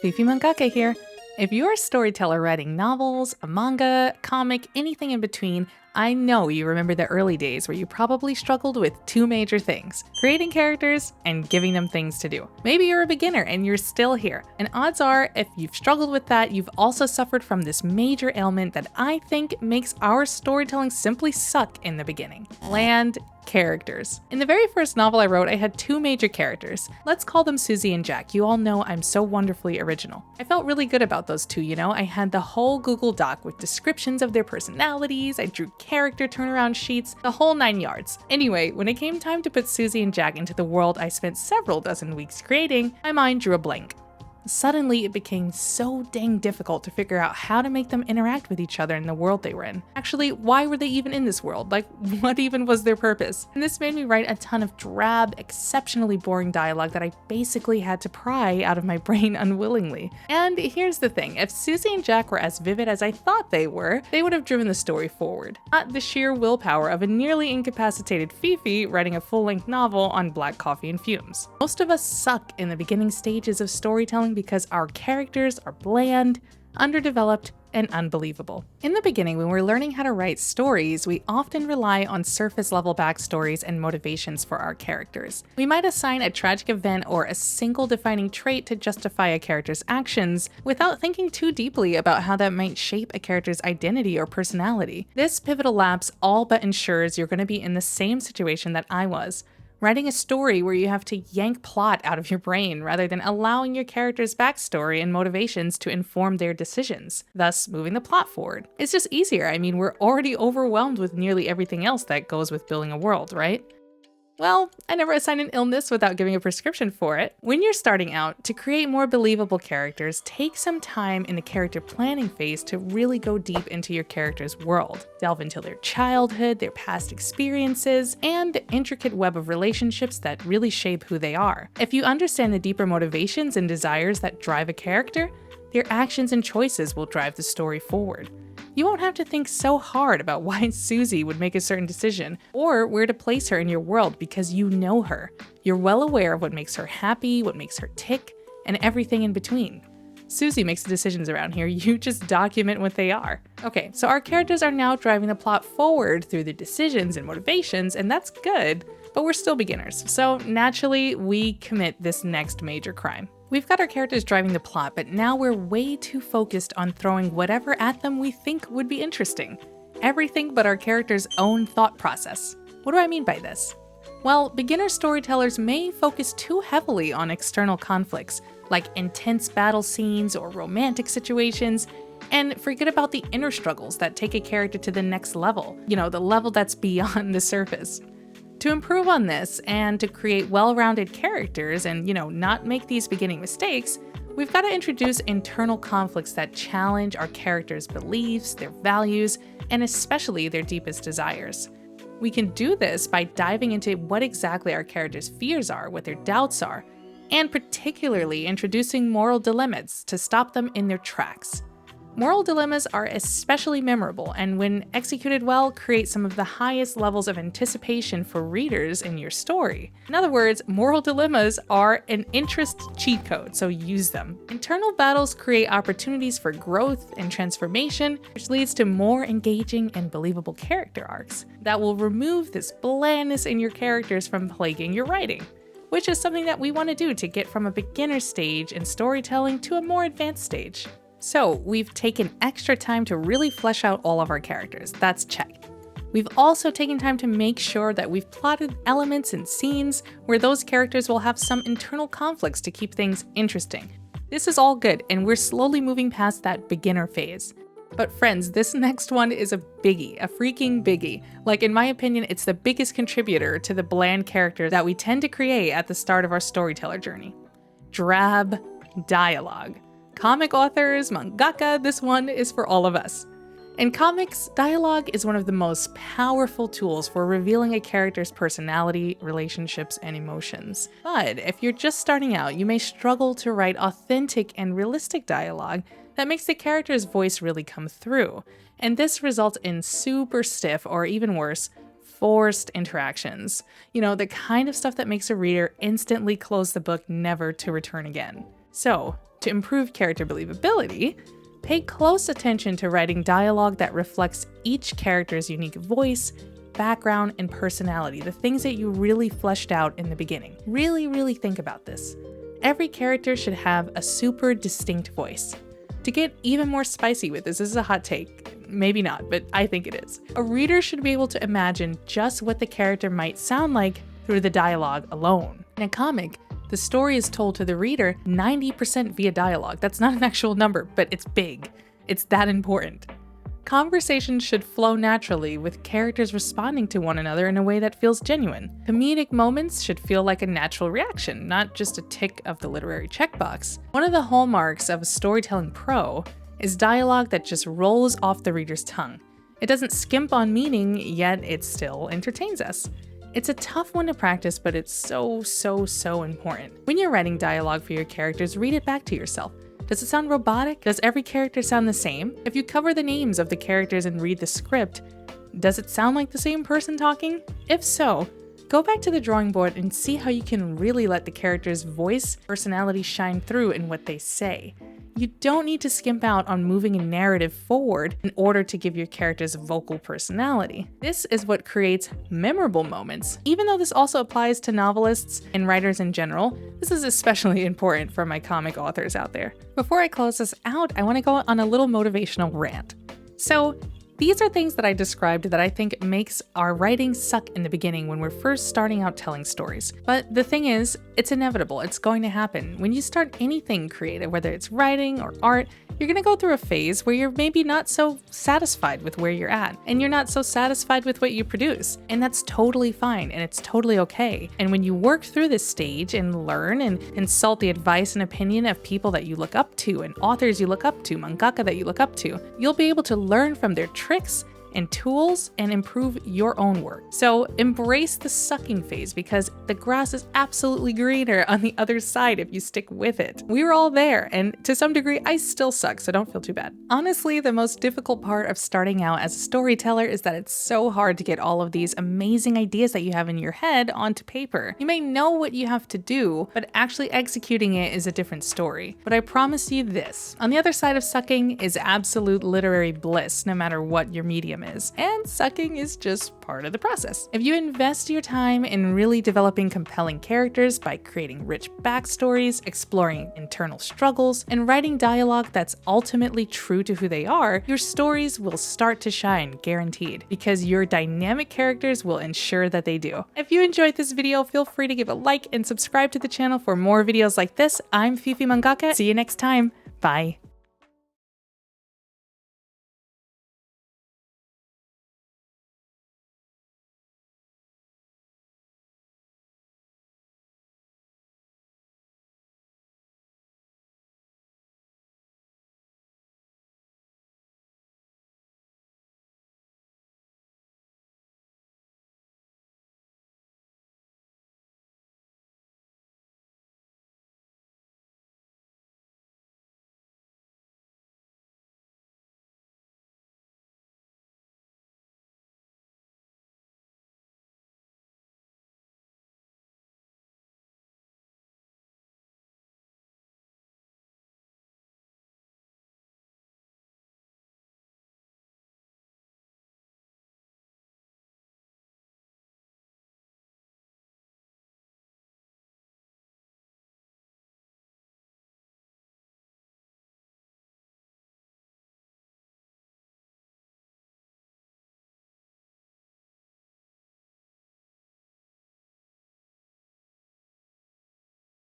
Fifi Mangaka here. If you're a storyteller writing novels, a manga, comic, anything in between, I know you remember the early days where you probably struggled with two major things: creating characters and giving them things to do. Maybe you're a beginner and you're still here, and odds are, if you've struggled with that, you've also suffered from this major ailment that I think makes our storytelling simply suck in the beginning: bland characters. In the very first novel I wrote, I had two major characters. Let's call them Susie and Jack. You all know I'm so wonderfully original. I felt really good about those two, you know? I had the whole Google Doc with descriptions of their personalities, I drew character turnaround sheets, the whole 9 yards. Anyway, when it came time to put Susie and Jack into the world I spent several dozen weeks creating, my mind drew a blank. Suddenly, it became so dang difficult to figure out how to make them interact with each other in the world they were in. Actually, why were they even in this world? Like, what even was their purpose? And this made me write a ton of drab, exceptionally boring dialogue that I basically had to pry out of my brain unwillingly. And here's the thing, if Susie and Jack were as vivid as I thought they were, they would have driven the story forward. Not the sheer willpower of a nearly incapacitated Fifi writing a full-length novel on black coffee and fumes. Most of us suck in the beginning stages of storytelling because our characters are bland, underdeveloped, and unbelievable. In the beginning, when we're learning how to write stories, we often rely on surface-level backstories and motivations for our characters. We might assign a tragic event or a single defining trait to justify a character's actions without thinking too deeply about how that might shape a character's identity or personality. This pivotal lapse all but ensures you're going to be in the same situation that I was: writing a story where you have to yank plot out of your brain rather than allowing your character's backstory and motivations to inform their decisions, thus moving the plot forward. It's just easier. I mean, we're already overwhelmed with nearly everything else that goes with building a world, right? Well, I never assign an illness without giving a prescription for it. When you're starting out, to create more believable characters, take some time in the character planning phase to really go deep into your character's world. Delve into their childhood, their past experiences, and the intricate web of relationships that really shape who they are. If you understand the deeper motivations and desires that drive a character, their actions and choices will drive the story forward. You won't have to think so hard about why Susie would make a certain decision or where to place her in your world because you know her. You're well aware of what makes her happy, what makes her tick, and everything in between. Susie makes the decisions around here, you just document what they are. Okay, so our characters are now driving the plot forward through their decisions and motivations, and that's good, but we're still beginners, so naturally we commit this next major crime. We've got our characters driving the plot, but now we're way too focused on throwing whatever at them we think would be interesting. Everything but our character's own thought process. What do I mean by this? Well, beginner storytellers may focus too heavily on external conflicts, like intense battle scenes or romantic situations, and forget about the inner struggles that take a character to the next level. You know, the level that's beyond the surface. To improve on this and to create well-rounded characters and, not make these beginning mistakes, we've got to introduce internal conflicts that challenge our characters' beliefs, their values, and especially their deepest desires. We can do this by diving into what exactly our characters' fears are, what their doubts are, and particularly introducing moral dilemmas to stop them in their tracks. Moral dilemmas are especially memorable and, when executed well, create some of the highest levels of anticipation for readers in your story. In other words, moral dilemmas are an interest cheat code, so use them. Internal battles create opportunities for growth and transformation, which leads to more engaging and believable character arcs that will remove this blandness in your characters from plaguing your writing, which is something that we want to do to get from a beginner stage in storytelling to a more advanced stage. So, we've taken extra time to really flesh out all of our characters, that's check. We've also taken time to make sure that we've plotted elements and scenes where those characters will have some internal conflicts to keep things interesting. This is all good, and we're slowly moving past that beginner phase. But friends, this next one is a biggie, a freaking biggie. Like, in my opinion, it's the biggest contributor to the bland character that we tend to create at the start of our storyteller journey. Drab dialogue. Comic authors, mangaka, this one is for all of us. In comics, dialogue is one of the most powerful tools for revealing a character's personality, relationships, and emotions. But if you're just starting out, you may struggle to write authentic and realistic dialogue that makes the character's voice really come through. And this results in super stiff, or even worse, forced interactions. You know, the kind of stuff that makes a reader instantly close the book, never to return again. So, To improve character believability, pay close attention to writing dialogue that reflects each character's unique voice, background, and personality, the things that you really fleshed out in the beginning. Really think about this. Every character should have a super distinct voice. To get even more spicy with this is a hot take. Maybe not, but I think it is. A reader should be able to imagine just what the character might sound like through the dialogue alone. In a comic, the story is told to the reader 90% via dialogue. That's not an actual number, but it's big. It's that important. Conversations should flow naturally, with characters responding to one another in a way that feels genuine. Comedic moments should feel like a natural reaction, not just a tick of the literary checkbox. One of the hallmarks of a storytelling pro is dialogue that just rolls off the reader's tongue. It doesn't skimp on meaning, yet it still entertains us. It's a tough one to practice, but it's so important. When you're writing dialogue for your characters, read it back to yourself. Does it sound robotic? Does every character sound the same? If you cover the names of the characters and read the script, does it sound like the same person talking? If so, go back to the drawing board and see how you can really let the character's voice, personality shine through in what they say. You don't need to skimp out on moving a narrative forward in order to give your characters vocal personality. This is what creates memorable moments. Even though this also applies to novelists and writers in general, this is especially important for my comic authors out there. Before I close this out, I want to go on a little motivational rant. So, these are things that I described that I think makes our writing suck in the beginning when we're first starting out telling stories. But the thing is, it's inevitable. It's going to happen. When you start anything creative, whether it's writing or art, you're going to go through a phase where you're maybe not so satisfied with where you're at, and you're not so satisfied with what you produce. And that's totally fine, and it's totally okay. And when you work through this stage and learn and consult the advice and opinion of people that you look up to, and authors you look up to, mangaka that you look up to, you'll be able to learn from their tricks and tools and improve your own work. So embrace the sucking phase, because the grass is absolutely greener on the other side if you stick with it. We were all there, and to some degree I still suck, so don't feel too bad. Honestly, the most difficult part of starting out as a storyteller is that it's so hard to get all of these amazing ideas that you have in your head onto paper. You may know what you have to do, but actually executing it is a different story. But I promise you this, on the other side of sucking is absolute literary bliss, no matter what your medium is. And sucking is just part of the process. If you invest your time in really developing compelling characters by creating rich backstories, exploring internal struggles, and writing dialogue that's ultimately true to who they are, your stories will start to shine, guaranteed, because your dynamic characters will ensure that they do. If you enjoyed this video, feel free to give a like and subscribe to the channel for more videos like this. I'm Fifi Mangaka. See you next time. Bye.